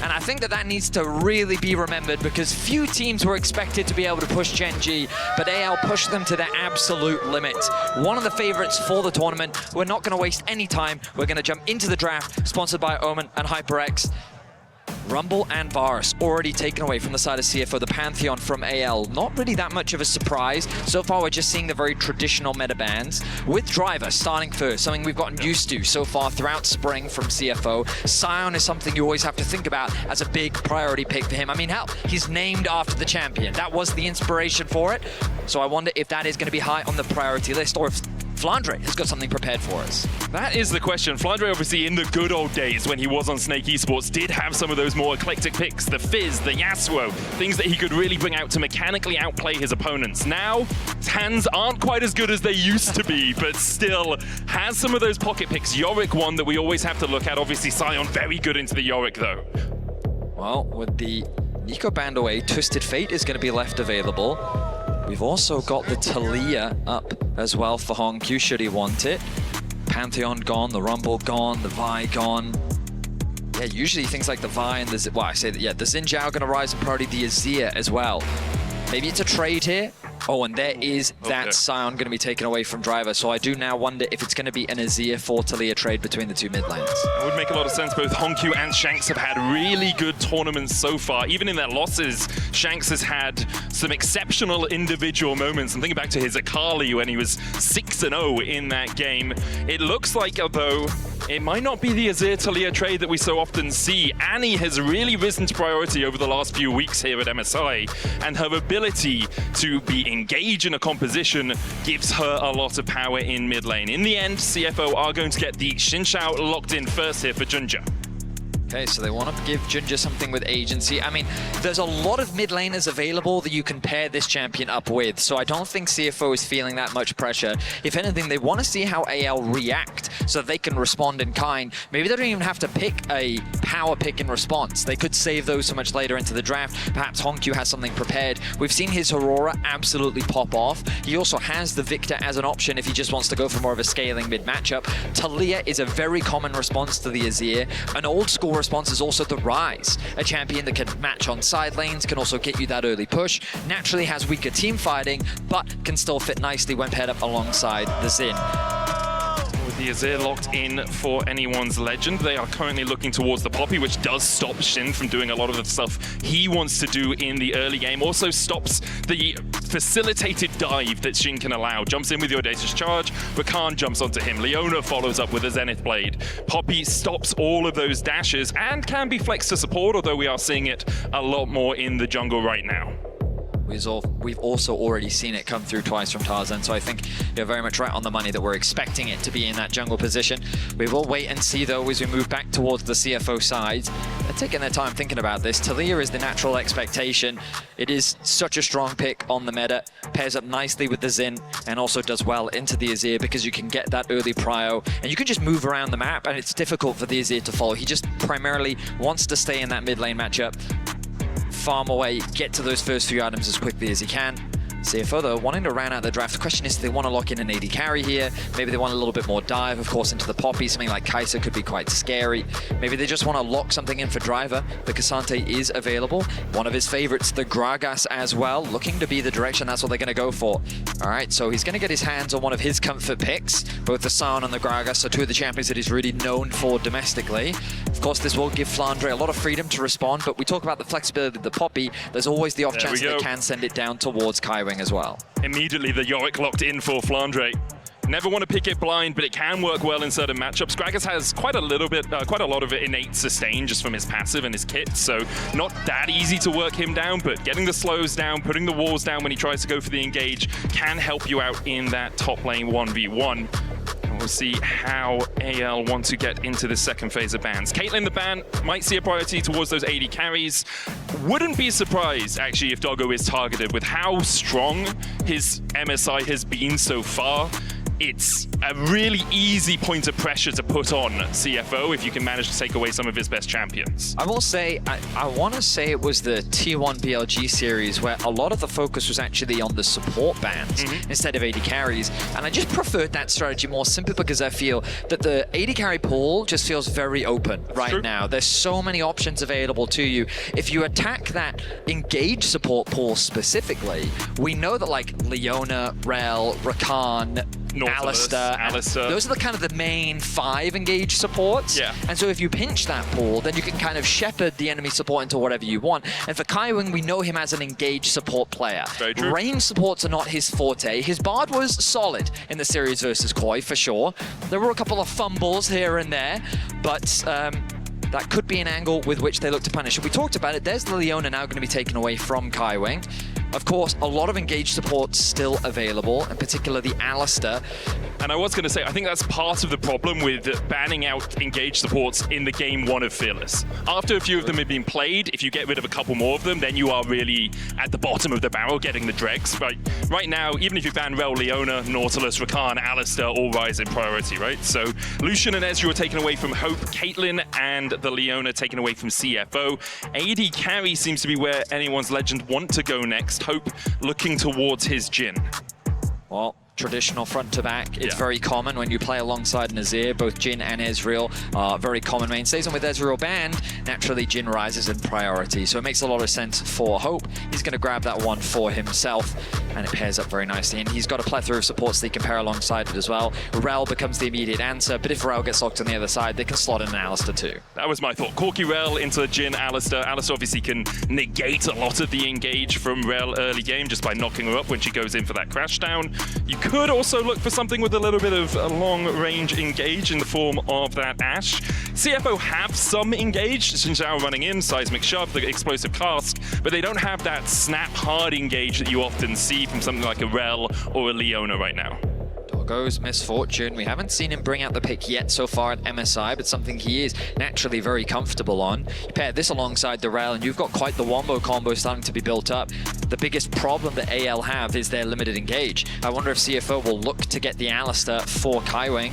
And I think that that needs to really be remembered because few teams were expected to be able to push Gen G, but AL pushed them to their absolute limit. One of the favorites for the tournament. We're not going to waste any time. We're going to jump into the draft, sponsored by Omen and HyperX. Rumble and Varus already taken away from the side of CFO, the Pantheon from AL. Not really that much of a surprise. So far, we're just seeing the very traditional meta bans, with Driver starting first, something we've gotten used to so far throughout spring from CFO. Sion is something you always have to think about as a big priority pick for him. I mean, hell, he's named after the champion. That was the inspiration for it. So I wonder if that is going to be high on the priority list, or if Flandre has got something prepared for us. That is the question. Flandre, obviously, in the good old days when he was on Snake Esports, did have some of those more eclectic picks, the Fizz, the Yasuo, things that he could really bring out to mechanically outplay his opponents. Now, his hands aren't quite as good as they used to be, but still has some of those pocket picks. Yorick one that we always have to look at. Obviously, Sion very good into the Yorick, though. Well, with the Nico band away, Twisted Fate is going to be left available. We've also got the Talia up as well for Hongq, should he want it. Pantheon gone, the Rumble gone, the Vi gone. Yeah, usually things like the Vi and the, well, I say that, yeah, the Xin Zhao going to rise in priority, the Azir as well. Maybe it's a trade here. Oh, and there is that Sion going to be taken away from Driver. So I do now wonder if it's going to be an Azir for Talia trade between the two mid lanes. That would make a lot of sense. Both Hongq and Shanks have had really good tournaments so far. Even in their losses, Shanks has had some exceptional individual moments. I'm thinking back to his Akali when he was 6-0 in that game. It looks like, though, it might not be the Azir Talia trade that we so often see. Annie has really risen to priority over the last few weeks here at MSI, and her ability to be engaged in a composition gives her a lot of power in mid lane. In the end, CFO are going to get the Xin Zhao locked in first here for Junja. Okay, so they want to give Junja something with agency. I mean, there's a lot of mid laners available that you can pair this champion up with, so I don't think CFO is feeling that much pressure. If anything, they want to see how AL react so they can respond in kind. Maybe they don't even have to pick a power pick in response. They could save those so much later into the draft. Perhaps Hongq has something prepared. We've seen his Aurora absolutely pop off. He also has the Victor as an option if he just wants to go for more of a scaling mid matchup. Talia is a very common response to the Azir. An old school response is also the Rise, a champion that can match on side lanes, can also get you that early push, naturally has weaker team fighting, but can still fit nicely when paired up alongside the Xin. With the Azir locked in for anyone's legend, they are currently looking towards the Poppy, which does stop Xin from doing a lot of the stuff he wants to do in the early game. Also stops the facilitated dive that Xin can allow. Jumps in with your Audacious Charge, Rakan jumps onto him. Leona follows up with a Zenith Blade. Poppy stops all of those dashes and can be flexed to support, although we are seeing it a lot more in the jungle right now. We've also already seen it come through twice from Tarzan, so I think you're very much right on the money that we're expecting it to be in that jungle position. We will wait and see, though, as we move back towards the CFO side. They're taking their time thinking about this. Talia is the natural expectation. It is such a strong pick on the meta. Pairs up nicely with the Xin, and also does well into the Azir because you can get that early prio, and you can just move around the map, and it's difficult for the Azir to follow. He just primarily wants to stay in that mid lane matchup, farm away, get to those first few items as quickly as he can. CFO, though, wanting to round out the draft. The question is, do they want to lock in an AD carry here? Maybe they want a little bit more dive, of course, into the Poppy. Something like Kai'Sa could be quite scary. Maybe they just want to lock something in for Driver. The Cassante is available. One of his favorites, the Gragas as well, looking to be the direction that's what they're going to go for. All right, so he's going to get his hands on one of his comfort picks. Both the Sion and the Gragas are two of the champions that he's really known for domestically. Of course, this will give Flandre a lot of freedom to respond, but we talk about the flexibility of the Poppy. There's always the off chance that they can send it down towards Kaiwing as well. Immediately, the Yorick locked in for Flandre. Never want to pick it blind, but it can work well in certain matchups. Gragas has quite a lot of innate sustain just from his passive and his kit, so not that easy to work him down, but getting the slows down, putting the walls down when he tries to go for the engage can help you out in that top lane 1v1. And we'll see how AL want to get into the second phase of bans. Caitlyn the ban might see a priority towards those AD carries. Wouldn't be surprised, actually, if Doggo is targeted with how strong his MSI has been so far. it's a really easy point of pressure to put on CFO if you can manage to take away some of his best champions. I will say, I want to say it was the T1 BLG series where a lot of the focus was actually on the support bans instead of AD carries. And I just preferred that strategy more simply because I feel that the AD carry pool just feels very open right now. There's so many options available to you. If you attack that engage support pool specifically, we know that like Leona, Rel, Rakan, Alistair, those are the kind of the main 5 engage supports. Yeah. And so if you pinch that pool, then you can kind of shepherd the enemy support into whatever you want. And for Kaiwing, we know him as an engage support player. Very true. Range supports are not his forte. His Bard was solid in the series versus Koi, for sure. There were a couple of fumbles here and there, but that could be an angle with which they look to punish. If we talked about it, there's the Leona now going to be taken away from Kaiwing. Of course, a lot of engaged supports still available, in particular the Alistair. And I was going to say, I think that's part of the problem with banning out engaged supports in the game 1 of Fearless. After a few of them have been played, if you get rid of a couple more of them, then you are really at the bottom of the barrel getting the dregs. Right now, even if you ban Rel, Leona, Nautilus, Rakan, Alistair, all rise in priority, right? So Lucian and Ezreal are taken away from Hope, Caitlyn and the Leona taken away from CFO. AD carry seems to be where anyone's legend want to go next. Hope looking towards his Jhin. Well, traditional front to back. It's very common when you play alongside Nazir. Both Jhin and Ezreal are very common mainstays, and with Ezreal banned, naturally Jhin rises in priority. So it makes a lot of sense for Hope. He's going to grab that one for himself, and it pairs up very nicely. And he's got a plethora of supports that he can pair alongside it as well. Rel becomes the immediate answer, but if Rel gets locked on the other side, they can slot in an Alistair too. That was my thought. Corki Rel into Jhin, Alistair. Alistair obviously can negate a lot of the engage from Rel early game just by knocking her up when she goes in for that crash down. You could also look for something with a little bit of a long-range engage in the form of that Ashe. CFO have some engage, Xinjiao running in, seismic shove, the explosive cast, but they don't have that snap hard engage that you often see from something like a Rel or a Leona right now. Goes Misfortune. We haven't seen him bring out the pick yet so far at MSI, but something he is naturally very comfortable on. You pair this alongside the Rel, and you've got quite the wombo combo starting to be built up. The biggest problem that AL have is their limited engage. I wonder if CFO will look to get the Alistair for Kaiwing.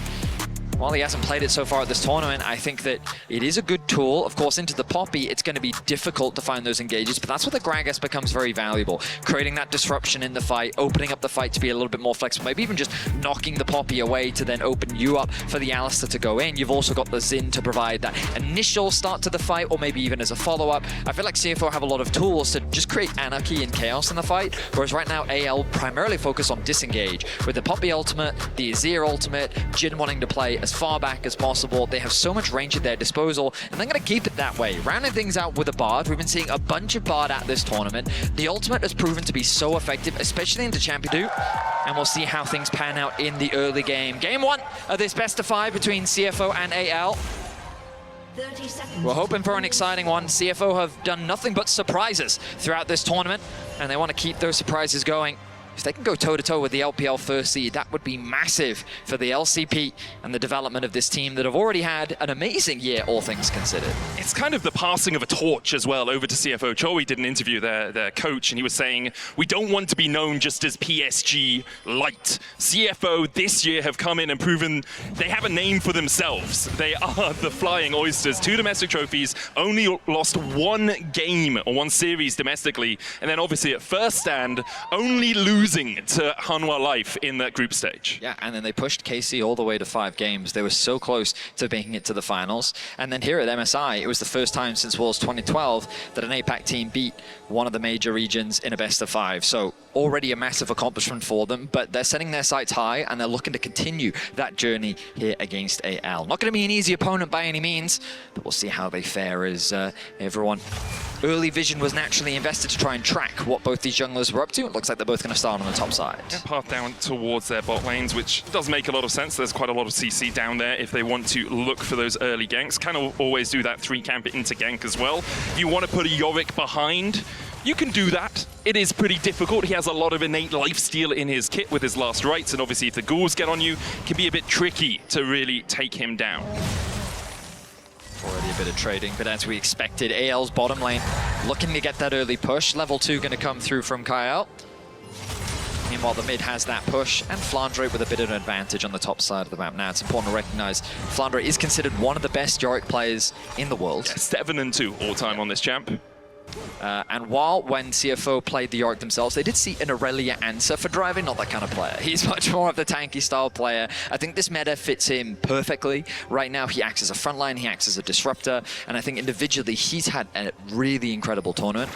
While he hasn't played it so far at this tournament, I think that it is a good tool. Of course, into the Poppy, it's going to be difficult to find those engages, but that's where the Gragas becomes very valuable. Creating that disruption in the fight, opening up the fight to be a little bit more flexible, maybe even just knocking the Poppy away to then open you up for the Alistair to go in. You've also got the Xin to provide that initial start to the fight, or maybe even as a follow-up. I feel like CFO have a lot of tools to just create anarchy and chaos in the fight, whereas right now AL primarily focus on disengage. With the Poppy ultimate, the Azir ultimate, Jhin wanting to play as far back as possible. They have so much range at their disposal, and they're going to keep it that way. Rounding things out with a Bard. We've been seeing a bunch of Bard at this tournament. The ultimate has proven to be so effective, especially into Champion 2, and we'll see how things pan out in the early game. Game 1 of this best of 5 between CFO and AL. We're hoping for an exciting one. CFO have done nothing but surprises throughout this tournament, and they want to keep those surprises going. If they can go toe-to-toe with the LPL first seed, that would be massive for the LCP and the development of this team that have already had an amazing year, all things considered. It's kind of the passing of a torch as well over to CFO. Choi did an interview, their coach, and he was saying, we don't want to be known just as PSG Light. CFO this year have come in and proven they have a name for themselves. They are the Flying Oysters. 2 domestic trophies, only lost 1 game or 1 series domestically, and then obviously at first stand, only losing to Hanwha Life in that group stage. Yeah, and then they pushed KC all the way to 5 games. They were so close to making it to the finals. And then here at MSI, it was the first time since Worlds 2012 that an APAC team beat one of the major regions in a best of 5. So already a massive accomplishment for them, but they're setting their sights high and they're looking to continue that journey here against AL. Not going to be an easy opponent by any means, but we'll see how they fare as everyone. Early vision was naturally invested to try and track what both these junglers were up to. It looks like they're both going to start on the top side. Yeah, path down towards their bot lanes, which does make a lot of sense. There's quite a lot of CC down there if they want to look for those early ganks. Kind of always do that 3 camp into gank as well. If you want to put a Yorick behind, you can do that. It is pretty difficult. He has a lot of innate lifesteal in his kit with his last rites, and obviously if the ghouls get on you, it can be a bit tricky to really take him down. Already a bit of trading, but as we expected, AL's bottom lane looking to get that early push. Level 2 going to come through from Kyle. Meanwhile, the mid has that push, and Flandre with a bit of an advantage on the top side of the map. Now, it's important to recognize Flandre is considered one of the best Yorick players in the world. Yeah, 7-2 all-time on this champ. And while when CFO played the Yorick themselves, they did see an Aurelia answer for driving, not that kind of player. He's much more of the tanky style player. I think this meta fits him perfectly. Right now, he acts as a frontline, he acts as a disruptor, and I think individually, he's had a really incredible tournament.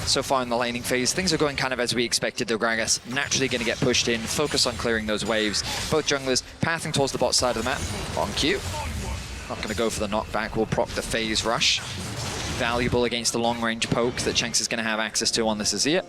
So far in the laning phase, things are going kind of as we expected. The Gragas naturally going to get pushed in, focus on clearing those waves. Both junglers pathing towards the bot side of the map. On cue. Not going to go for the knockback, we'll proc the phase rush. Valuable against the long-range poke that Shanks is going to have access to on this Azir.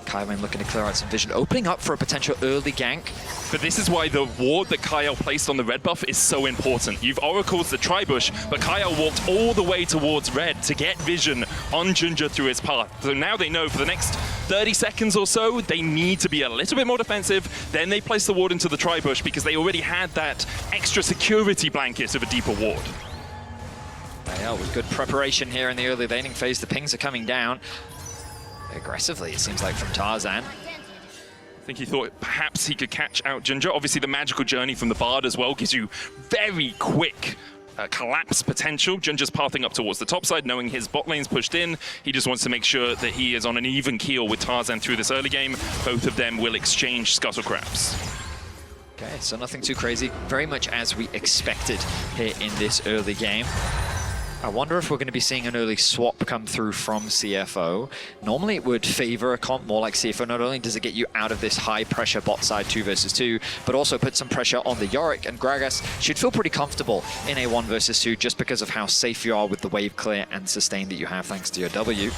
Kaiwen looking to clear out some vision, opening up for a potential early gank. But this is why the ward that Kyle placed on the red buff is so important. You've oracled the Tribush, but Kyle walked all the way towards red to get vision on Ginger through his path. So now they know for the next 30 seconds or so, they need to be a little bit more defensive. Then they place the ward into the Tribush because they already had that extra security blanket of a deeper ward. Yeah, with good preparation here in the early laning phase, the pings are coming down aggressively, it seems like, from Tarzan. I think he thought perhaps he could catch out Ginger. Obviously, the magical journey from the Bard as well gives you very quick collapse potential. Ginger's pathing up towards the top side, knowing his bot lane's pushed in. He just wants to make sure that he is on an even keel with Tarzan through this early game. Both of them will exchange scuttlecrafts. Okay, so nothing too crazy. Very much as we expected here in this early game. I wonder if we're going to be seeing an early swap come through from CFO. Normally it would favor a comp more like CFO. Not only does it get you out of this high pressure bot side 2 versus 2, but also put some pressure on the Yorick, and Gragas should feel pretty comfortable in a 1 versus 2 just because of how safe you are with the wave clear and sustain that you have thanks to your W.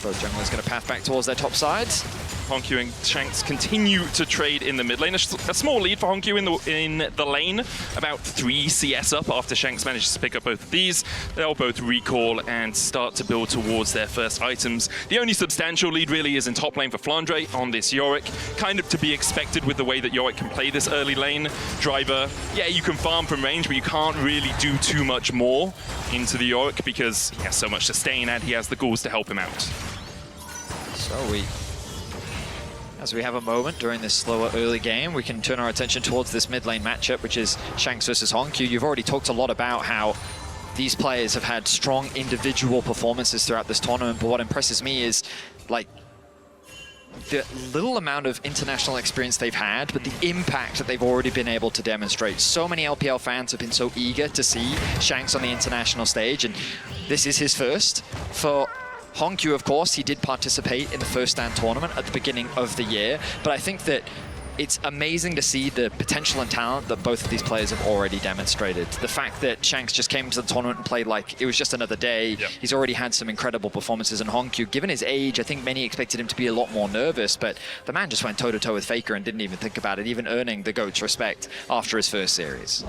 Both junglers going to path back towards their top sides. Honkyu and Shanks continue to trade in the mid lane. A small lead for Honkyu in the lane, about 3 CS up after Shanks manages to pick up both of these. They'll both recall and start to build towards their first items. The only substantial lead really is in top lane for Flandre on this Yorick. Kind of to be expected with the way that Yorick can play this early lane. Driver, yeah, you can farm from range, but you can't really do too much more into the Yorick because he has so much sustain and he has the ghouls to help him out. So as we have a moment during this slower early game, we can turn our attention towards this mid lane matchup, which is Shanks versus Honkyu. You've already talked a lot about how these players have had strong individual performances throughout this tournament, but what impresses me is, like, the little amount of international experience they've had, but the impact that they've already been able to demonstrate. So many LPL fans have been so eager to see Shanks on the international stage, and this is his first. For Honkyu, of course, he did participate in the first stand tournament at the beginning of the year, but I think that it's amazing to see the potential and talent that both of these players have already demonstrated. The fact that Shanks just came to the tournament and played like it was just another day. Yep. He's already had some incredible performances, and Honkyu, given his age, I think many expected him to be a lot more nervous, but the man just went toe-to-toe with Faker and didn't even think about it, even earning the GOAT's respect after his first series.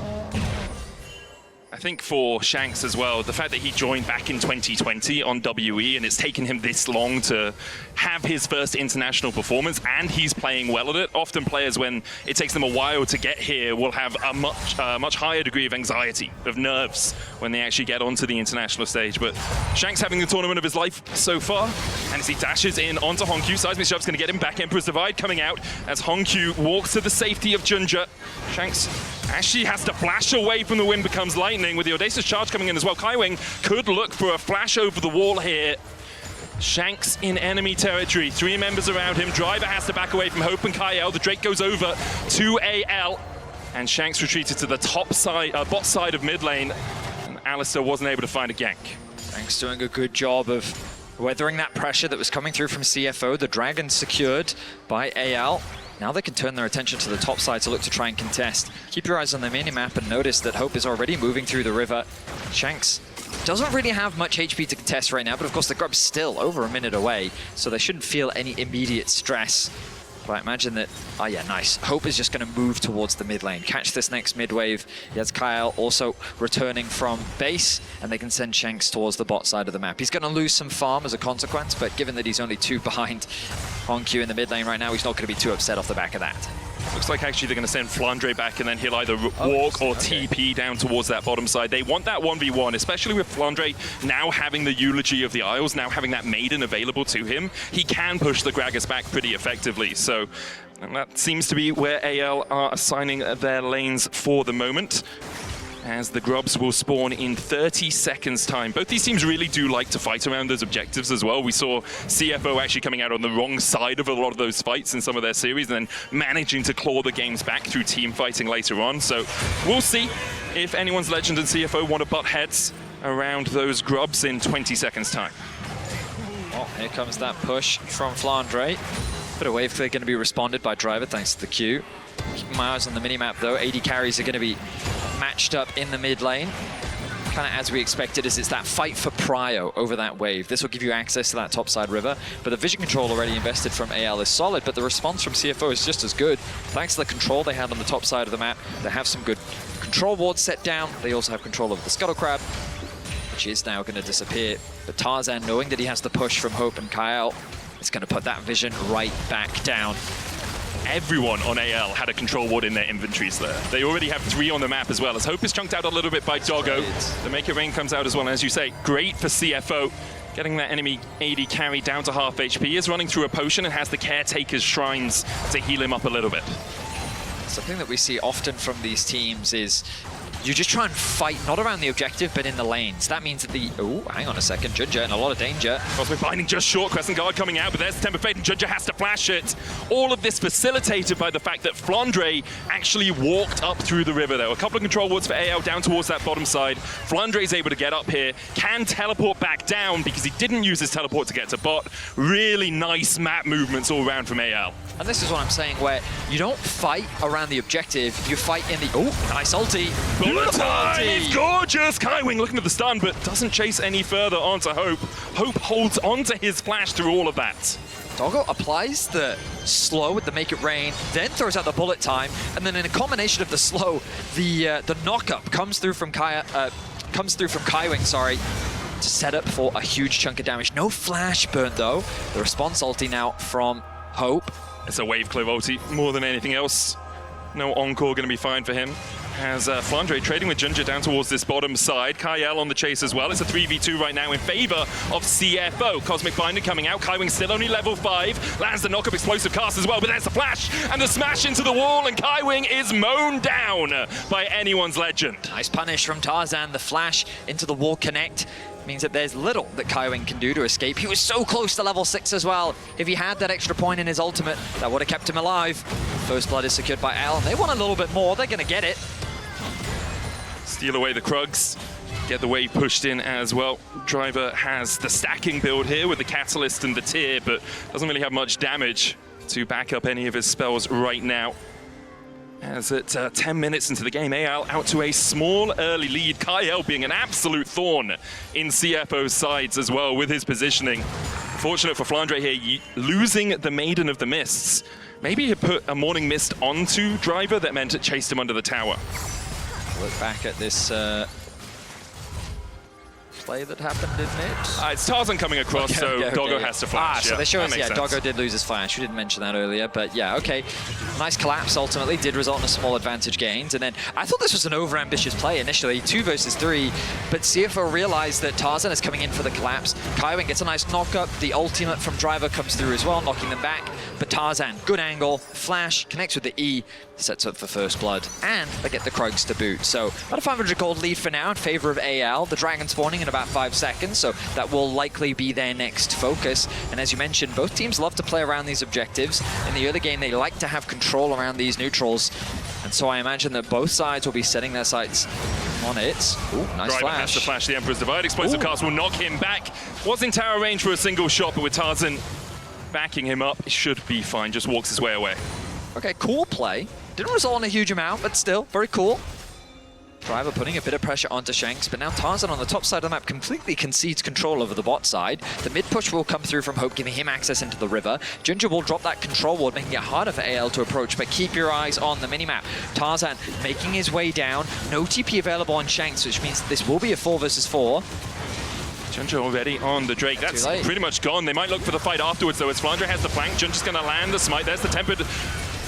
I think for Shanks as well, the fact that he joined back in 2020 on WE and it's taken him this long to have his first international performance and he's playing well at it. Often players, when it takes them a while to get here, will have a much higher degree of anxiety, of nerves when they actually get onto the international stage. But Shanks having the tournament of his life so far, and as he dashes in onto Honkyu, Seismic Shove's going to get him back. Emperor's Divide coming out as Honkyu walks to the safety of Ginger. Shanks actually has to flash away from the wind, becomes lightning with the Audacious Charge coming in as well. Kaiwen could look for a flash over the wall here. Shanks in enemy territory, 3 members around him. Driver has to back away from Hope and Kyle. The Drake goes over to AL, and Shanks retreated to the top side, bot side of mid lane, and Alistair wasn't able to find a gank. Shanks doing a good job of weathering that pressure that was coming through from CFO. The Dragon secured by AL. Now they can turn their attention to the top side to look to try and contest. Keep your eyes on the minimap and notice that Hope is already moving through the river. Shanks doesn't really have much HP to contest right now, but of course the grub's still over a minute away, so they shouldn't feel any immediate stress. But I imagine that, oh yeah, nice. Hope is just going to move towards the mid lane, catch this next mid wave. Yes, Kyle also returning from base, and they can send Shanks towards the bot side of the map. He's going to lose some farm as a consequence, but given that he's only 2 behind Honkyu in the mid lane right now, he's not going to be too upset off the back of that. Looks like actually they're going to send Flandre back, and then he'll either walk or TP down towards that bottom side. They want that 1v1, especially with Flandre now having the Eulogy of the Isles, now having that Maiden available to him. He can push the Gragas back pretty effectively. So and that seems to be where AL are assigning their lanes for the moment, as the Grubs will spawn in 30 seconds time. Both these teams really do like to fight around those objectives as well. We saw CFO actually coming out on the wrong side of a lot of those fights in some of their series, and then managing to claw the games back through team fighting later on. So we'll see if anyone's Legend and CFO want to butt heads around those Grubs in 20 seconds time. Well, here comes that push from Flandre. Bit of wave clear going to be responded by Driver thanks to the Q. Keeping my eyes on the minimap though. AD carries are going to be matched up in the mid lane. Kind of as we expected, is it's that fight for prio over that wave. This will give you access to that topside river, but the vision control already invested from AL is solid, but the response from CFO is just as good. Thanks to the control they had on the top side of the map, they have some good control wards set down. They also have control over the Scuttle Crab, which is now going to disappear. But Tarzan, knowing that he has the push from Hope and Kyle, is going to put that vision right back down. Everyone on AL had a control ward in their inventories there. They already have 3 on the map as well, as Hope is chunked out a little bit by Doggo. The Make It Rain comes out as well, and as you say, great for CFO. Getting that enemy AD carry down to half HP. He is running through a potion and has the Caretaker's Shrines to heal him up a little bit. Something that we see often from these teams is you just try and fight, not around the objective, but in the lanes. That means that the... Oh, hang on a second. Junja in a lot of danger. Cosmic Binding just short. Crescent Guard coming out, but there's the Temper Fate, and Junja has to flash it. All of this facilitated by the fact that Flandre actually walked up through the river. There were a couple of control wards for AL down towards that bottom side. Flandre is able to get up here, can teleport back down because he didn't use his teleport to get to bot. Really nice map movements all around from AL. And this is what I'm saying, where you don't fight around the objective, you fight in the... Oh, nice ulti. Bullet time! It's gorgeous! Kaiwing looking at the stun, but doesn't chase any further onto Hope. Hope holds onto his flash through all of that. Doggo applies the slow with the Make It Rain, then throws out the bullet time, and then in a combination of the slow, the knock-up comes through from Kaiwing, sorry, to set up for a huge chunk of damage. No flash burn though. The response ulti now from Hope. It's a wave clear ulti more than anything else. No encore going to be fine for him. As Flandre trading with Junja down towards this bottom side. Kyle on the chase as well. It's a 3v2 right now in favor of CFO. Cosmic Binding coming out. Kaiwing still only level 5. Lands the knock-up explosive cast as well, but there's the flash and the smash into the wall, and Kaiwing is mown down by anyone's Legend. Nice punish from Tarzan. The flash into the wall connect means that there's little that Kaiwing can do to escape. He was so close to level 6 as well. If he had that extra point in his ultimate, that would have kept him alive. First blood is secured by Al. They want a little bit more. They're going to get it. Steal away the Krugs. Get the wave pushed in as well. Driver has the stacking build here with the Catalyst and the Tear, but doesn't really have much damage to back up any of his spells right now. As at 10 minutes into the game, AL out to a small early lead. Kyle being an absolute thorn in CFO's sides as well with his positioning. Fortunate for Flandre here, losing the Maiden of the Mists. Maybe he put a Morning Mist onto Driver that meant it chased him under the tower. Look back at this play that happened in mid. It's Tarzan coming across, so Doggo has to flash. So they show us, Doggo did lose his flash. We didn't mention that earlier, but yeah, okay. Nice collapse ultimately, did result in a small advantage gained. And then I thought this was an over-ambitious play initially, 2 versus 3, but CFO realized that Tarzan is coming in for the collapse. Kaiwing gets a nice knock-up, the ultimate from Driver comes through as well, knocking them back. But Tarzan, good angle, flash, connects with the E, sets up for first blood, and they get the Krugs to boot. So about a 500 gold lead for now in favor of AL. The Dragon spawning in about 5 seconds, so that will likely be their next focus. And as you mentioned, both teams love to play around these objectives. In the early game, they like to have control around these neutrals. And so I imagine that both sides will be setting their sights on it. Ooh, nice Driver flash. has to flash the Emperor's Divide. Explosive cast will knock him back. Was in tower range for a single shot, but with Tarzan backing him up, he should be fine. Just walks his way away. Okay, cool play. Didn't result in a huge amount, but still, very cool. Driver putting a bit of pressure onto Shanks, but now Tarzan on the top side of the map completely concedes control over the bot side. The mid push will come through from Hope, giving him access into the river. Junja will drop that control ward, making it harder for AL to approach, but keep your eyes on the minimap. Tarzan making his way down. No TP available on Shanks, which means this will be a 4 versus 4. Junja already on the Drake. That's pretty much gone. They might look for the fight afterwards, though, as Flandre has the flank. Junja's going to land the smite. There's the tempered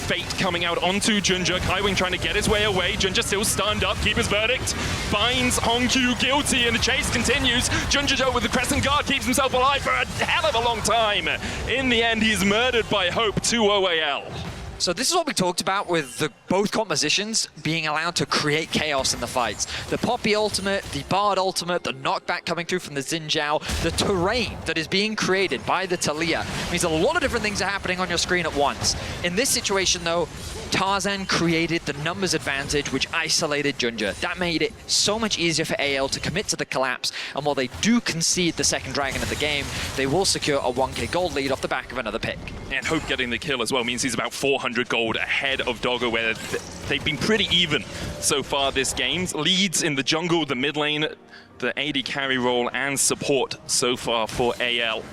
fate coming out onto Junja. Kaiwing trying to get his way away. Junja still stunned up. Keeper's verdict finds Hongkyu guilty, and the chase continues. Junja with the crescent guard keeps himself alive for a hell of a long time. In the end, he's murdered by Hope to OAL. So this is what we talked about with both compositions being allowed to create chaos in the fights. The Poppy ultimate, the Bard ultimate, the knockback coming through from the Xin Zhao, the terrain that is being created by the Taliyah means a lot of different things are happening on your screen at once. In this situation though, Tarzan created the numbers advantage which isolated Junja. That made it so much easier for AL to commit to the collapse, and while they do concede the second dragon of the game, they will secure a 1k gold lead off the back of another pick. And Hope getting the kill as well means he's about 400 gold ahead of Doggo, where they've been pretty even so far this game. Leads in the jungle, the mid lane, the AD carry role, and support so far for AL.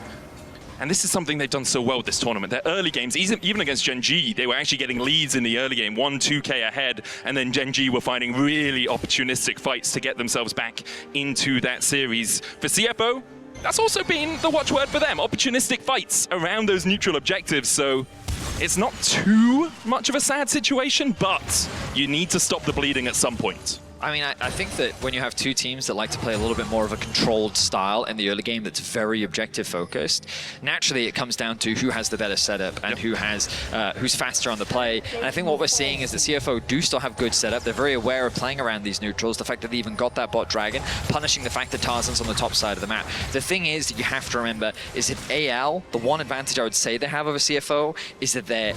And this is something they've done so well this tournament. Their early games, even against Gen G, they were actually getting leads in the early game, 1-2k ahead, and then Gen G were finding really opportunistic fights to get themselves back into that series. For CFO, that's also been the watchword for them, opportunistic fights around those neutral objectives. So it's not too much of a sad situation, but you need to stop the bleeding at some point. I mean, I think that when you have two teams that like to play a little bit more of a controlled style in the early game that's very objective focused, naturally it comes down to who has the better setup and who has who's faster on the play. And I think what we're seeing is that CFO do still have good setup. They're very aware of playing around these neutrals, the fact that they even got that bot dragon, punishing the fact that Tarzan's on the top side of the map. The thing is that you have to remember is that AL, the one advantage I would say they have over CFO is that they're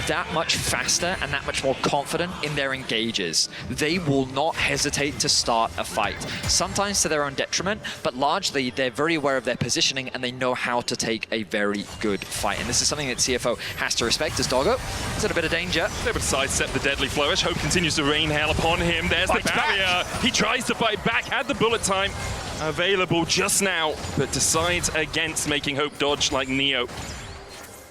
that much faster and that much more confident in their engages. They will not hesitate to start a fight, sometimes to their own detriment, but largely they're very aware of their positioning and they know how to take a very good fight. And this is something that CFO has to respect as Doggo is in a bit of danger. Able to sidestep the deadly flourish. Hope continues to rain hell upon him. There's the barrier. He tries to fight back, had the bullet time available just now, but decides against making Hope dodge like Neo.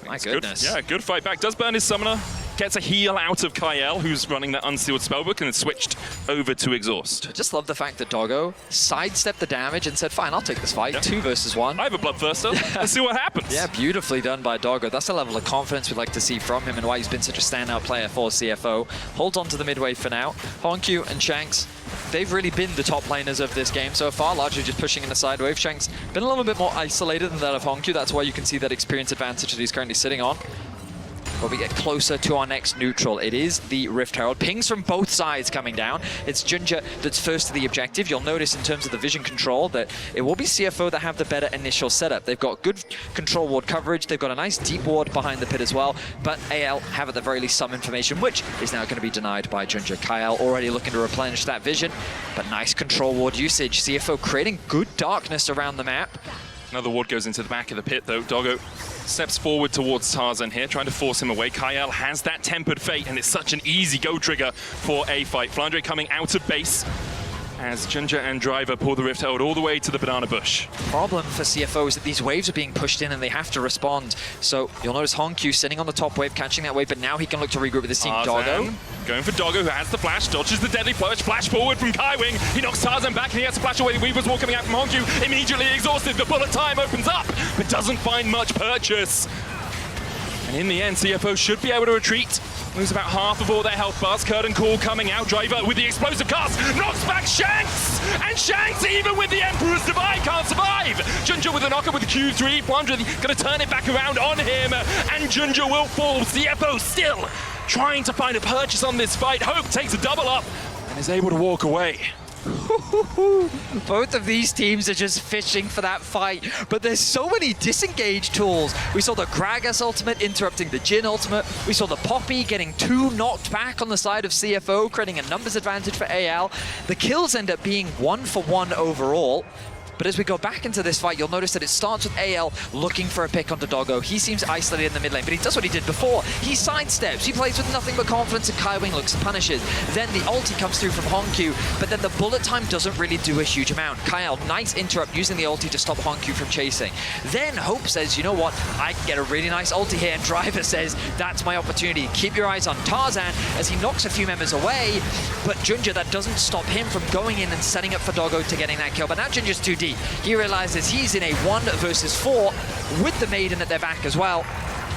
My goodness. Good. Yeah, good fight back. Does burn his summoner. Gets a heal out of Kael, who's running that unsealed spellbook, and then switched over to Exhaust. I just love the fact that Doggo sidestepped the damage and said, fine, I'll take this fight. Yeah. 2 versus 1. I have a Bloodthirster. Let's see what happens. Yeah, beautifully done by Doggo. That's the level of confidence we'd like to see from him and why he's been such a standout player for CFO. Holds on to the mid wave for now. Hongkyu and Shanks, they've really been the top laners of this game so far, largely just pushing in the side wave. Shanks been a little bit more isolated than that of Hongkyu. That's why you can see that experience advantage that he's currently sitting on. But we get closer to our next neutral. It is the Rift Herald. Pings from both sides coming down. It's Junja that's first to the objective. You'll notice in terms of the vision control that it will be CFO that have the better initial setup. They've got good control ward coverage. They've got a nice deep ward behind the pit as well. But AL have at the very least some information, which is now going to be denied by Junja. Kyle already looking to replenish that vision. But nice control ward usage. CFO creating good darkness around the map. Another ward goes into the back of the pit though. Doggo steps forward towards Tarzan here, trying to force him away. Kyle has that tempered fate, and it's such an easy go trigger for a fight. Flandre coming out of base as Junja and Driver pull the Rift Herald all the way to the banana bush. Problem for CFO is that these waves are being pushed in and they have to respond. So you'll notice Hongkyu sitting on the top wave, catching that wave, but now he can look to regroup with his team. Doggo going for Doggo, who has the flash, dodges the deadly flourish, flash forward from Kaiwing. He knocks Tarzan back and he has to flash away. Weaver's Wall coming out from Hongkyu, immediately exhausted. The bullet time opens up, but doesn't find much purchase. And in the end, CFO should be able to retreat. Lose about half of all their health bars. Curtain Call coming out. Driver with the explosive cast knocks back Shanks! And Shanks, even with the Emperor's Divide, can't survive! Junja with a knocker with the Q3. Flandre going to turn it back around on him. And Junja will fall. CFO still trying to find a purchase on this fight. Hope takes a double up and is able to walk away. Both of these teams are just fishing for that fight, but there's so many disengage tools. We saw the Gragas ultimate interrupting the Jhin ultimate. We saw the Poppy getting 2 knocked back on the side of CFO, creating a numbers advantage for AL. The kills end up being 1 for 1 overall. But as we go back into this fight, you'll notice that it starts with AL looking for a pick onto Doggo. He seems isolated in the mid lane, but he does what he did before. He sidesteps, he plays with nothing but confidence, and Kaiwing looks and punishes. Then the ulti comes through from Hongkyu, but then the bullet time doesn't really do a huge amount. Kyle, nice interrupt using the ulti to stop Hongkyu from chasing. Then Hope says, you know what, I can get a really nice ulti here, and Driver says, that's my opportunity. Keep your eyes on Tarzan as he knocks a few members away, but Junja, that doesn't stop him from going in and setting up for Doggo to getting that kill. But now Junja's too deep. He realizes he's in a 1 versus 4 with the Maiden at their back as well.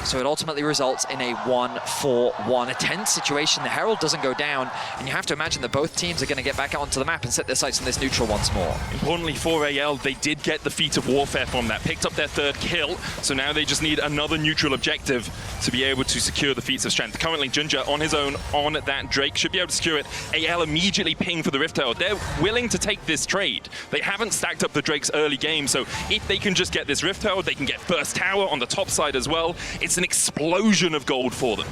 So it ultimately results in a 1-4-1. A tense situation. The Herald doesn't go down, and you have to imagine that both teams are going to get back out onto the map and set their sights on this neutral once more. Importantly for AL, they did get the feat of warfare from that, picked up their 3rd kill, so now they just need another neutral objective to be able to secure the feats of strength. Currently, Junja on his own on that Drake should be able to secure it. AL immediately ping for the Rift Herald. They're willing to take this trade. They haven't stacked up the Drake's early game, so if they can just get this Rift Herald, they can get first tower on the top side as well. It's an explosion of gold for them.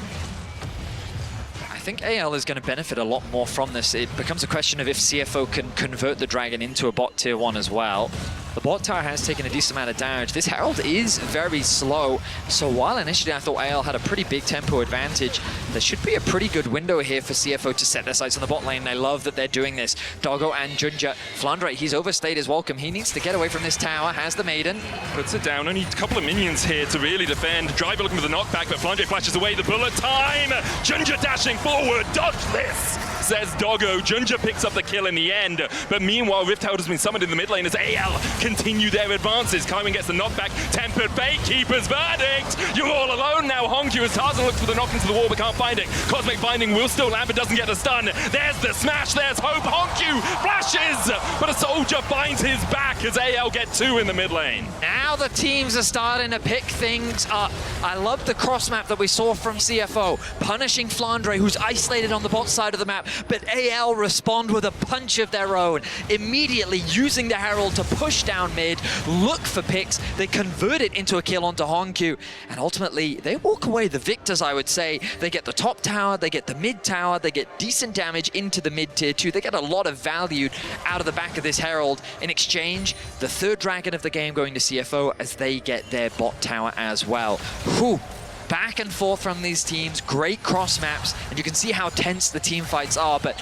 I think AL is going to benefit a lot more from this. It becomes a question of if CFO can convert the Dragon into a bot tier 1 as well. The bot tower has taken a decent amount of damage. This Herald is very slow, so while initially I thought AL had a pretty big tempo advantage, there should be a pretty good window here for CFO to set their sights on the bot lane. I love that they're doing this. Doggo and Junja. Flandre, he's overstayed his welcome. He needs to get away from this tower, has the Maiden. Puts it down, only a couple of minions here to really defend. Driver looking for the knockback, but Flandre flashes away the bullet time. Junja dashing forward, dodge this, says Doggo. Junja picks up the kill in the end, but meanwhile Rift Herald has been summoned in the mid lane as AL continue their advances. Kaiwin gets the knockback. Tempered Fate, Keeper's verdict. You're all alone now, Hongyu, as Tarzan looks for the knock into the wall but can't find it. Cosmic Binding will still land but doesn't get the stun. There's the smash, there's hope. Hongyu flashes, but a soldier finds his back as AL get 2 in the mid lane. Now the teams are starting to pick things up. I love the cross map that we saw from CFO, punishing Flandre, who's isolated on the bot side of the map, but AL respond with a punch of their own, immediately using the Herald to push down mid, look for picks, they convert it into a kill onto Hongyu, and ultimately they walk away the victors, I would say. They get the top tower, they get the mid tower, they get decent damage into the mid tier 2, they get a lot of value out of the back of this Herald. In exchange, the 3rd dragon of the game going to CFO as they get their bot tower as well. Whew. Back and forth from these teams, great cross maps, and you can see how tense the team fights are, but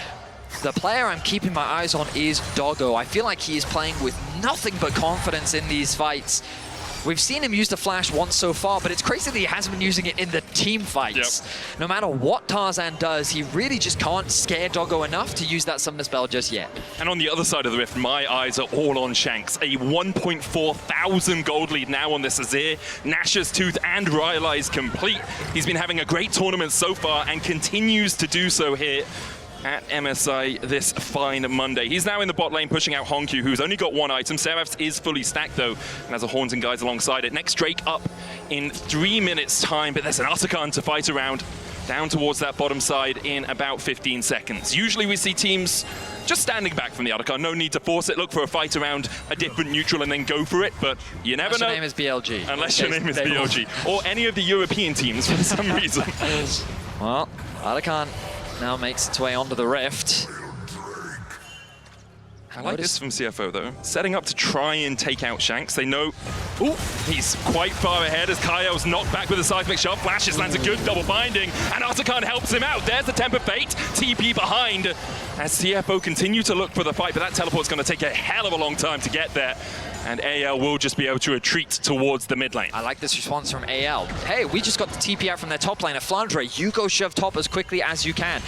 the player I'm keeping my eyes on is Doggo. I feel like he is playing with nothing but confidence in these fights. We've seen him use the flash once so far, but it's crazy that he hasn't been using it in the team fights. Yep. No matter what Tarzan does, he really just can't scare Doggo enough to use that summoner spell just yet. And on the other side of the rift, my eyes are all on Shanks. A 1.4 thousand gold lead now on this Azir. Nash's Tooth and Rylai is complete. He's been having a great tournament so far and continues to do so here at MSI this fine Monday. He's now in the bot lane pushing out Hongyu, who's only got 1 item. Seraph's is fully stacked though, and has a Horns and Guides alongside it. Next Drake up in 3 minutes time, but there's an Atakan to fight around down towards that bottom side in about 15 seconds. Usually we see teams just standing back from the Atakan, no need to force it, look for a fight around a different neutral and then go for it, but you never know. Unless your name is BLG. Unless your name is BLG. Or any of the European teams for some reason. Well, Atakan now makes its way onto the rift. I like this from CFO though. Setting up to try and take out Shanks. They know, ooh, he's quite far ahead as Kaio's knocked back with a seismic shot. Flashes, lands a good double binding, and Atakan helps him out. There's the Temper Fate, TP behind, as CFO continue to look for the fight, but that teleport's gonna take a hell of a long time to get there. And AL will just be able to retreat towards the mid lane. I like this response from AL. Hey, we just got the TP out from their top lane. Flandre, you go shove top as quickly as you can.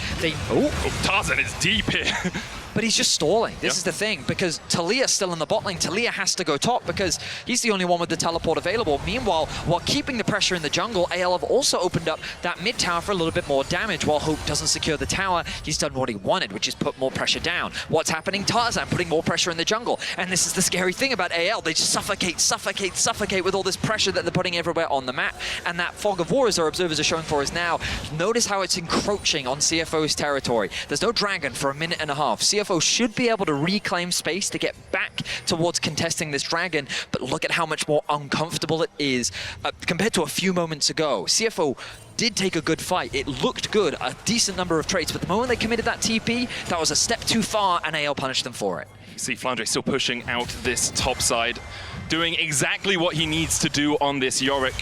Tarzan is deep here. But he's just stalling. This is the thing, because Talia's still in the bot lane. Talia has to go top because he's the only one with the teleport available. Meanwhile, while keeping the pressure in the jungle, AL have also opened up that mid tower for a little bit more damage. While Hope doesn't secure the tower, he's done what he wanted, which is put more pressure down. What's happening? Tarzan putting more pressure in the jungle. And this is the scary thing about AL. They just suffocate with all this pressure that they're putting everywhere on the map. And that fog of war, as our observers are showing for us now, notice how it's encroaching on CFO's territory. There's no dragon for a minute and a half. CFO should be able to reclaim space to get back towards contesting this dragon, but look at how much more uncomfortable it is compared to a few moments ago. CFO did take a good fight. It looked good, a decent number of trades, but the moment they committed that TP, that was a step too far, and AL punished them for it. You see Flandre still pushing out this top side, doing exactly what he needs to do on this Yorick.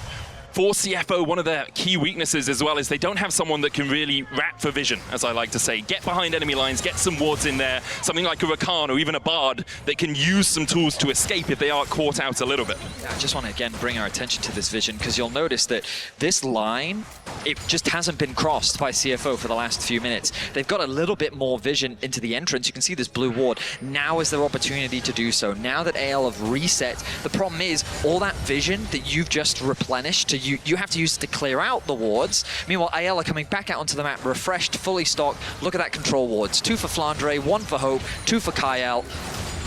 For CFO, one of their key weaknesses as well is they don't have someone that can really rat for vision, as I like to say. Get behind enemy lines, get some wards in there, something like a Rakan or even a Bard that can use some tools to escape if they are caught out a little bit. I just want to again bring our attention to this vision, because you'll notice that this line, it just hasn't been crossed by CFO for the last few minutes. They've got a little bit more vision into the entrance. You can see this blue ward. Now is their opportunity to do so. Now that AL have reset, the problem is all that vision that you've just replenished to you have to use it to clear out the wards. Meanwhile, AL are coming back out onto the map, refreshed, fully stocked. Look at that control wards. 2 for Flandre, 1 for Hope, 2 for Kyle.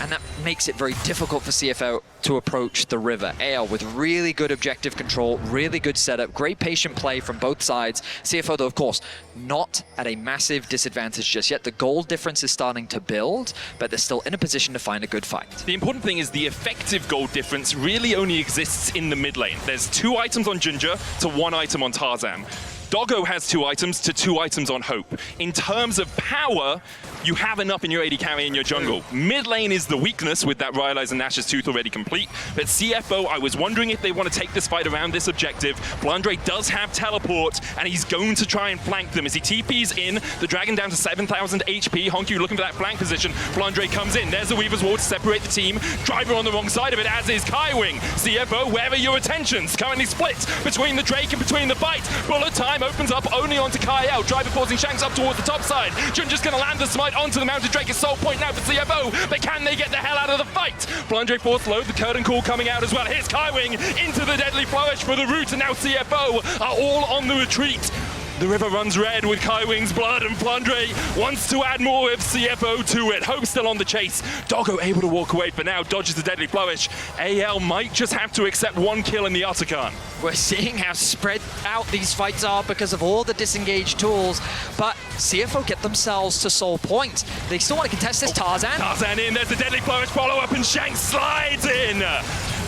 And that makes it very difficult for CFO to approach the river. AL with really good objective control, really good setup, great patient play from both sides. CFO, though, of course, not at a massive disadvantage just yet. The gold difference is starting to build, but they're still in a position to find a good fight. The important thing is the effective gold difference really only exists in the mid lane. There's 2 items on Ginger to 1 item on Tarzan. Doggo has 2 items to 2 items on Hope. In terms of power, you have enough in your AD carry in your jungle. Mid lane is the weakness with that Rylai's and Nash's Tooth already complete. But CFO, I was wondering if they want to take this fight around this objective. Flandre does have teleport, and he's going to try and flank them. As he TPs in, the Dragon down to 7,000 HP. Honku looking for that flank position. Flandre comes in. There's the Weaver's Ward to separate the team. Driver on the wrong side of it, as is Kaiwing. CFO, where are your attentions? Currently split between the Drake and between the fight. Bullet time opens up only onto Kyle. Driver forcing Shanks up towards the top side. Junja's going to land the smite onto the Mounted Drake. Is sole point now for CFO, but can they get the hell out of the fight? Flandre force low, the curtain call coming out as well. Here's Kaiwing into the deadly flourish for the root, and now CFO are all on the retreat. The river runs red with Kaiwing's blood, and Flandre wants to add more of CFO to it. Hope still on the chase. Doggo able to walk away for now, dodges the deadly flourish. AL might just have to accept 1 kill in the Otacon. We're seeing how spread out these fights are because of all the disengaged tools, but CFO get themselves to soul point. They still want to contest this. Tarzan. Tarzan in, there's the deadly flourish follow-up, and Shanks slides in.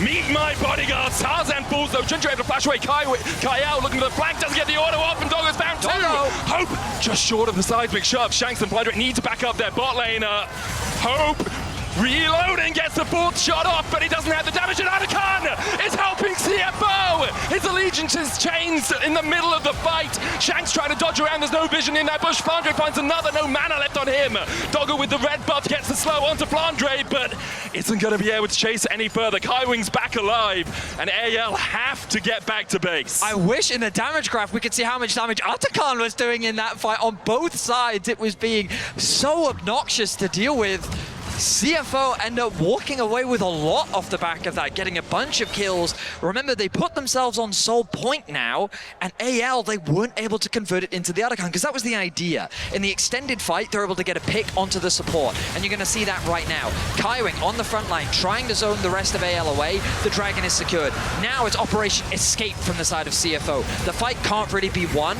Meet my bodyguards. Tarzan falls though. Ginger able to flash away. Kyle looking for the flank, doesn't get the auto off, and Doggo's found 2. Hope just short of the seismic shove. Shanks and Flandre need to back up their bot lane. Hope reloading, gets the 4th shot off, but he doesn't have the damage, and Otacon is helping CFO! His allegiances changed in the middle of the fight. Shanks trying to dodge around, there's no vision in that bush. Flandre finds another, no mana left on him. Doggo with the red buff gets the slow onto Flandre, but isn't going to be able to chase any further. Kaiwing's back alive, and AL have to get back to base. I wish in the damage graph we could see how much damage Otacon was doing in that fight on both sides. It was being so obnoxious to deal with. CFO end up walking away with a lot off the back of that, getting a bunch of kills. Remember, they put themselves on soul point now, and AL, they weren't able to convert it into the Otacon, because that was the idea. In the extended fight, they're able to get a pick onto the support, and you're going to see that right now. Kaiwing on the front line, trying to zone the rest of AL away. The Dragon is secured. Now it's Operation Escape from the side of CFO. The fight can't really be won.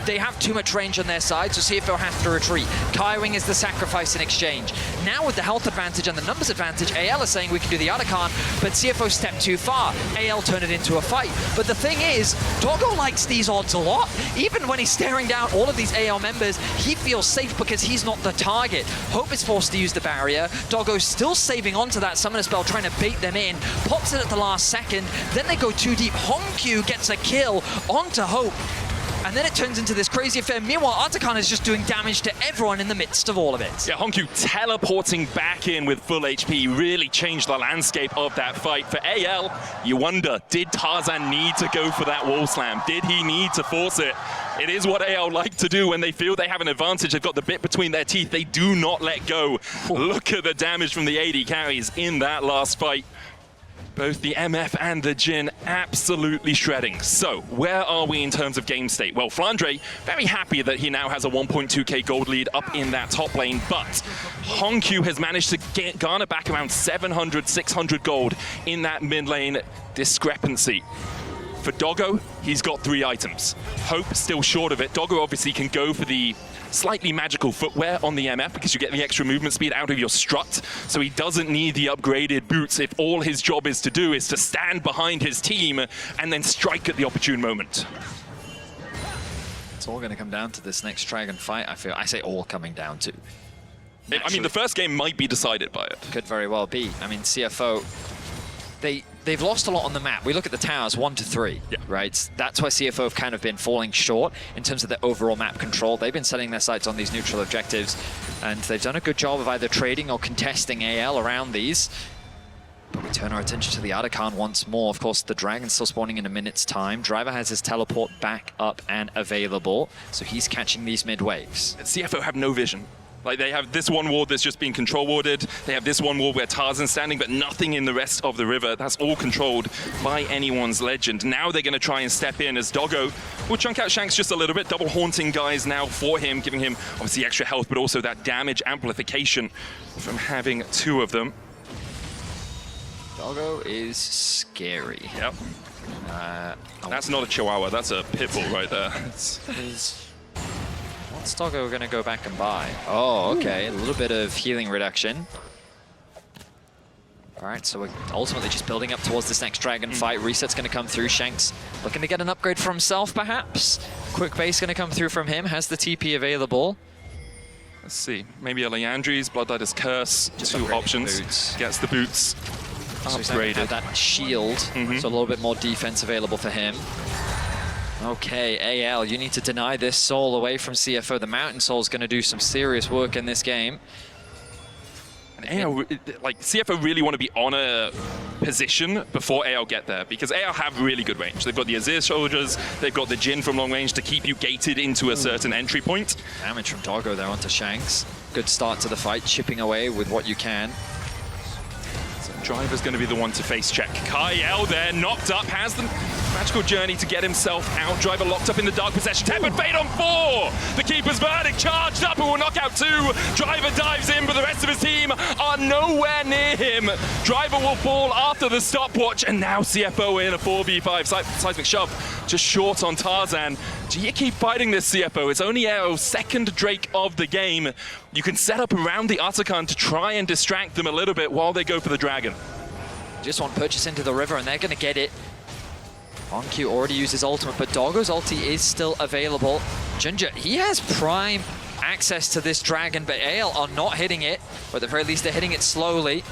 They have too much range on their side, so CFO has to retreat. Kaiwing is the sacrifice in exchange. Now with the health advantage and the numbers advantage, AL is saying we can do the Otacon, but CFO stepped too far. AL turned it into a fight. But the thing is, Doggo likes these odds a lot. Even when he's staring down all of these AL members, he feels safe because he's not the target. Hope is forced to use the barrier. Doggo's still saving onto that summoner spell, trying to bait them in. Pops it at the last second. Then they go too deep. Honku gets a kill onto Hope. And then it turns into this crazy affair. Meanwhile, Otacon is just doing damage to everyone in the midst of all of it. Yeah, Honku teleporting back in with full HP really changed the landscape of that fight. For AL, you wonder, did Tarzan need to go for that wall slam? Did he need to force it? It is what AL like to do when they feel they have an advantage. They've got the bit between their teeth. They do not let go. Look at the damage from the AD carries in that last fight. Both the MF and the Jhin absolutely shredding. So, where are we in terms of game state? Well, Flandre, very happy that he now has a 1.2k gold lead up in that top lane, but Honku has managed to garner back around 700, 600 gold in that mid lane discrepancy. For Doggo, he's got 3 items. Hope still short of it. Doggo obviously can go for the slightly magical footwear on the MF because you get the extra movement speed out of your strut, so he doesn't need the upgraded boots if all his job is to do is to stand behind his team and then strike at the opportune moment. It's all going to come down to this next Dragon fight, I feel. I say all coming down to. Naturally. I mean, the first game might be decided by it. Could very well be. I mean, CFO, they've lost a lot on the map. We look at the towers, 1 to 3, yeah. Right? That's why CFO have kind of been falling short in terms of their overall map control. They've been setting their sights on these neutral objectives, and they've done a good job of either trading or contesting AL around these. But we turn our attention to the Otacon once more. Of course, the Dragon's still spawning in a minute's time. Driver has his teleport back up and available, so he's catching these mid waves. CFO have no vision. Like, they have this one ward that's just being control warded. They have this one ward where Tarzan's standing, but nothing in the rest of the river. That's all controlled by anyone's legend. Now they're going to try and step in as Doggo will chunk out Shanks just a little bit. Double haunting guys now for him, giving him obviously extra health, but also that damage amplification from having two of them. Doggo is scary. Yep. That's not a Chihuahua, that's a pit bull right there. What's Doggo going to go back and buy? Oh, okay. A little bit of healing reduction. All right, so we're ultimately just building up towards this next dragon fight. Reset's going to come through. Shanks looking to get an upgrade for himself, perhaps. Quick base going to come through from him. Has the TP available. Let's see. Maybe a Leandri's, Bloodlight's Curse. Just two options. Boots. Gets the boots So he's upgraded. have that shield, so a little bit more defense available for him. Okay, AL, you need to deny this soul away from CFO. The Mountain Soul's going to do some serious work in this game. And AL, like, CFO really want to be on a position before AL get there, because AL have really good range. They've got the Azir soldiers, they've got the Jhin from long range to keep you gated into a certain entry point. Damage from Doggo there onto Shanks. Good start to the fight, chipping away with what you can. Driver's going to be the one to face check. Kyle there, knocked up, has the magical journey to get himself out. Driver locked up in the dark possession. Tempered Fate on 4. The keeper's verdict charged up and will knock out 2. Driver dives in, but the rest of his team are nowhere near him. Driver will fall after the stopwatch, and now CFO in a 4v5. Seismic shove just short on Tarzan. Do you keep fighting this, CFO? It's only our second Drake of the game. You can set up around the Atakan to try and distract them a little bit while they go for the dragon. Just want purchase into the river, and they're going to get it. Onq already used his ultimate, but Doggo's ulti is still available. Ginger, he has prime access to this dragon, but AL are not hitting it, or at the very least they're hitting it slowly.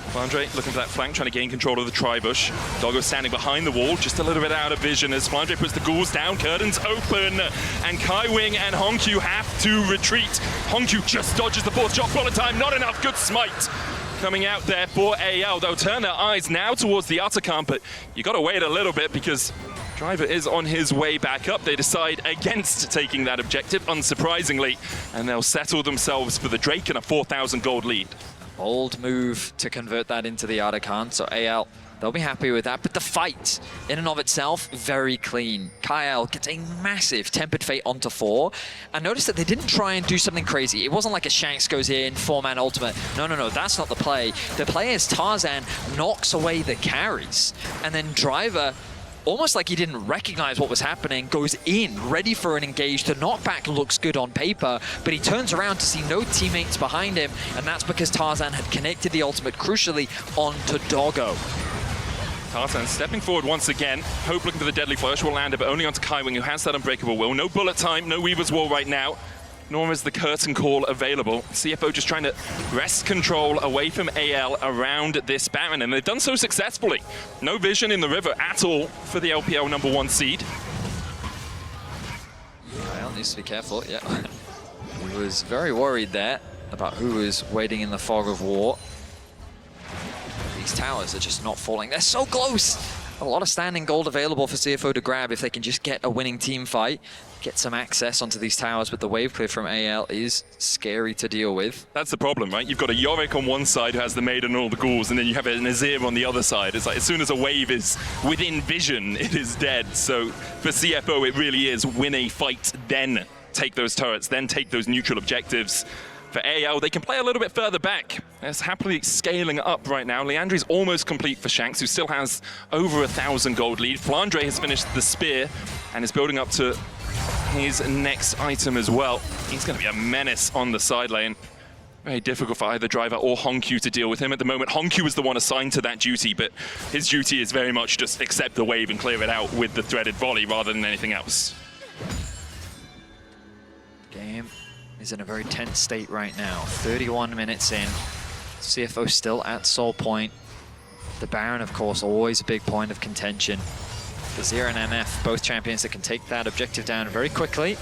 Flandre looking for that flank, trying to gain control of the Tribush. Doggo standing behind the wall, just a little bit out of vision as Flandre puts the ghouls down, curtains open, and Kaiwing and Hongq have to retreat. Hongq just dodges the fourth shot, bullet time, not enough, good smite. Coming out there for AL. They'll turn their eyes now towards the Atakan, but you got to wait a little bit because Driver is on his way back up. They decide against taking that objective, unsurprisingly, and they'll settle themselves for the Drake and a 4,000 gold lead. Bold move to convert that into the Atakan, so AL, they'll be happy with that. But the fight, in and of itself, very clean. Kyle gets a massive Tempered Fate onto 4. And notice that they didn't try and do something crazy. It wasn't like a Shanks goes in, 4-man ultimate. No, that's not the play. The play is Tarzan knocks away the carries. And then Driver, almost like he didn't recognize what was happening, goes in, ready for an engage. The knockback looks good on paper, but he turns around to see no teammates behind him, and that's because Tarzan had connected the ultimate, crucially, onto Doggo. Tarzan stepping forward once again. Hope looking for the deadly flash will land it, but only onto Kaiwing, who has that unbreakable will. No bullet time, no Weaver's Wall right now, nor is the curtain call available. CFO just trying to wrest control away from AL around this Baron, and they've done so successfully. No vision in the river at all for the LPL #1 seed. Kyle needs to be careful, yeah. He was very worried there about who was waiting in the fog of war. These towers are just not falling. They're so close! A lot of standing gold available for CFO to grab if they can just get a winning team fight, get some access onto these towers, but the wave clear from AL is scary to deal with. That's the problem, right? You've got a Yorick on one side who has the Maiden and all the ghouls, and then you have an Azir on the other side. It's like as soon as a wave is within vision, it is dead. So for CFO, it really is win a fight, then take those turrets, then take those neutral objectives. For AL, they can play a little bit further back. It's happily scaling up right now. Leandri's almost complete for Shanks, who still has over 1,000 gold lead. Flandre has finished the spear and is building up to his next item as well. He's going to be a menace on the side lane. Very difficult for either Driver or Hongq to deal with him at the moment. Hongq is the one assigned to that duty, but his duty is very much just accept the wave and clear it out with the threaded volley rather than anything else. Game is in a very tense state right now. 31 minutes in. CFO still at Soul Point. The Baron, of course, always a big point of contention. Azir and MF, both champions that can take that objective down very quickly.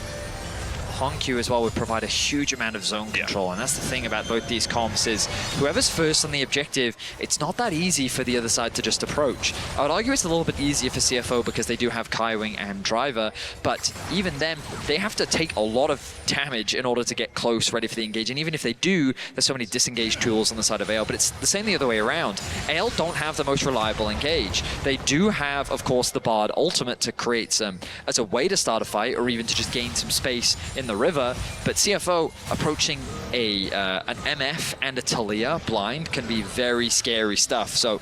HonQ as well would provide a huge amount of zone control, and that's the thing about both these comps is whoever's first on the objective, it's not that easy for the other side to just approach. I would argue it's a little bit easier for CFO because they do have Kaiwing and Driver, but even then, they have to take a lot of damage in order to get close, ready for the engage, and even if they do, there's so many disengage tools on the side of AL, but it's the same the other way around. AL don't have the most reliable engage. They do have, of course, the Bard ultimate to create some, as a way to start a fight, or even to just gain some space in the river, but CFO approaching an MF and a Talia blind can be very scary stuff, so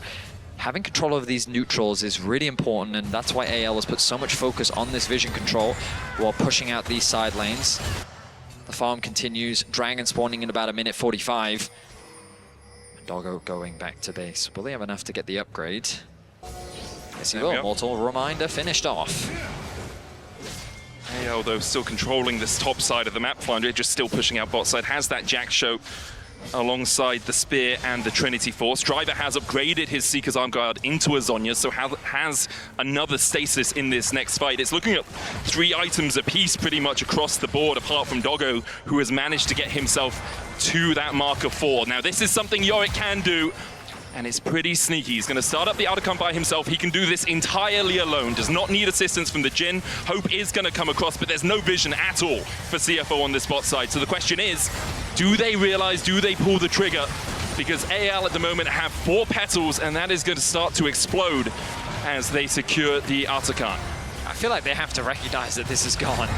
having control over these neutrals is really important, and that's why AL has put so much focus on this vision control while pushing out these side lanes. The farm continues, Dragon spawning in about 1:45. Doggo going back to base. Will they have enough to get the upgrade? Yes, he will. Mortal Reminder finished off. AL, though, still controlling this top side of the map. Flounder just still pushing out bot side. Has that Jack show alongside the Spear and the Trinity Force. Driver has upgraded his Seeker's Arm Guard into a Zhonya, so has another stasis in this next fight. It's looking at 3 items apiece pretty much across the board, apart from Doggo, who has managed to get himself to that mark of 4. Now, this is something Yorick can do, and it's pretty sneaky. He's going to start up the Otacon by himself. He can do this entirely alone. Does not need assistance from the Jhin. Hope is going to come across, but there's no vision at all for CFO on this bot side. So the question is, do they realize, do they pull the trigger? Because AL at the moment have 4 petals, and that is going to start to explode as they secure the Otacon. I feel like they have to recognize that this is gone.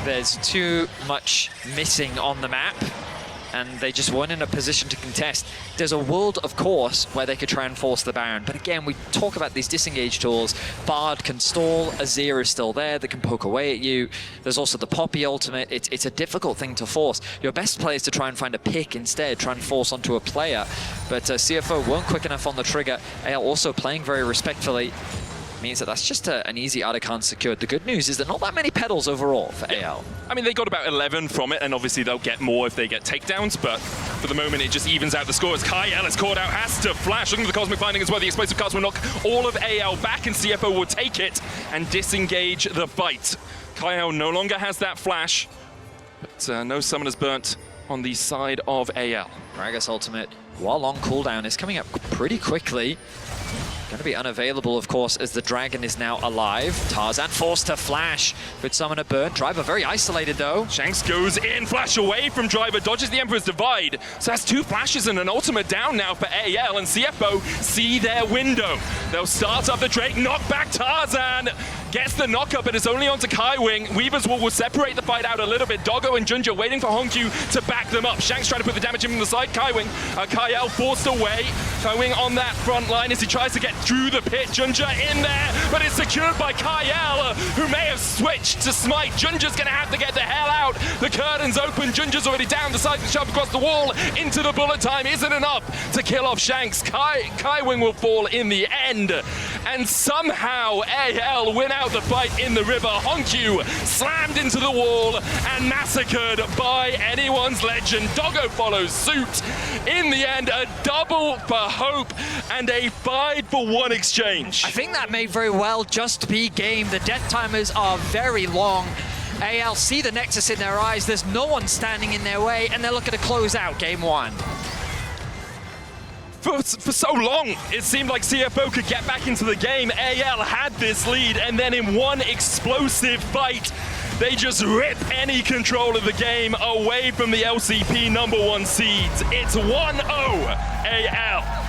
There's too much missing on the map, and they just weren't in a position to contest. There's a world, of course, where they could try and force the Baron, but again, we talk about these disengage tools. Bard can stall, Azir is still there that can poke away at you. There's also the Poppy ultimate. It's a difficult thing to force. Your best play is to try and find a pick instead, try and force onto a player, but CFO weren't quick enough on the trigger. AL also playing very respectfully. Means that that's just an easy Otacon secured. The good news is that not that many petals overall for AL. I mean, they got about 11 from it, and obviously they'll get more if they get takedowns, but for the moment it just evens out the scores. Kyle is caught out, has to flash, looking for the Cosmic Binding as well. The explosive cast will knock all of AL back, and CFO will take it and disengage the fight. Kyle no longer has that flash, but no Summoner's Burnt on the side of AL. Gragas ultimate, while on cooldown, is coming up pretty quickly. Going to be unavailable, of course, as the Dragon is now alive. Tarzan forced to flash with Summoner Burn. Driver very isolated, though. Shanks goes in, flash away from Driver, dodges the Emperor's Divide. So that's 2 flashes and an ultimate down now for AL, and CFO see their window. They'll start up the Drake, knock back Tarzan. Gets the knockup, but it's only onto Kaiwing. Weaver's Wall will separate the fight out a little bit. Doggo and Junja waiting for HonQ to back them up. Shanks trying to put the damage in from the side. Kyle forced away. Kaiwing on that front line as he tries to get through the pit. Junja in there, but it's secured by Kyle, who may have switched to Smite. Junja's going to have to get the hell out. The curtain's open. Junja's already down. The side shove across the wall into the bullet time isn't enough to kill off Shanks. Kaiwing will fall in the end, and somehow AL win out the fight in the river. HonQ slammed into the wall and massacred by anyone's legend. Doggo follows suit. In the end, a double for Hope and a 5-for-1 exchange. I think that may very well just be game. The death timers are very long. AL see the Nexus in their eyes. There's no one standing in their way, and they're looking to close out game 1. For so long, it seemed like CFO could get back into the game. AL had this lead, and then in one explosive fight, they just rip any control of the game away from the LCP #1 seeds. It's 1-0 AL.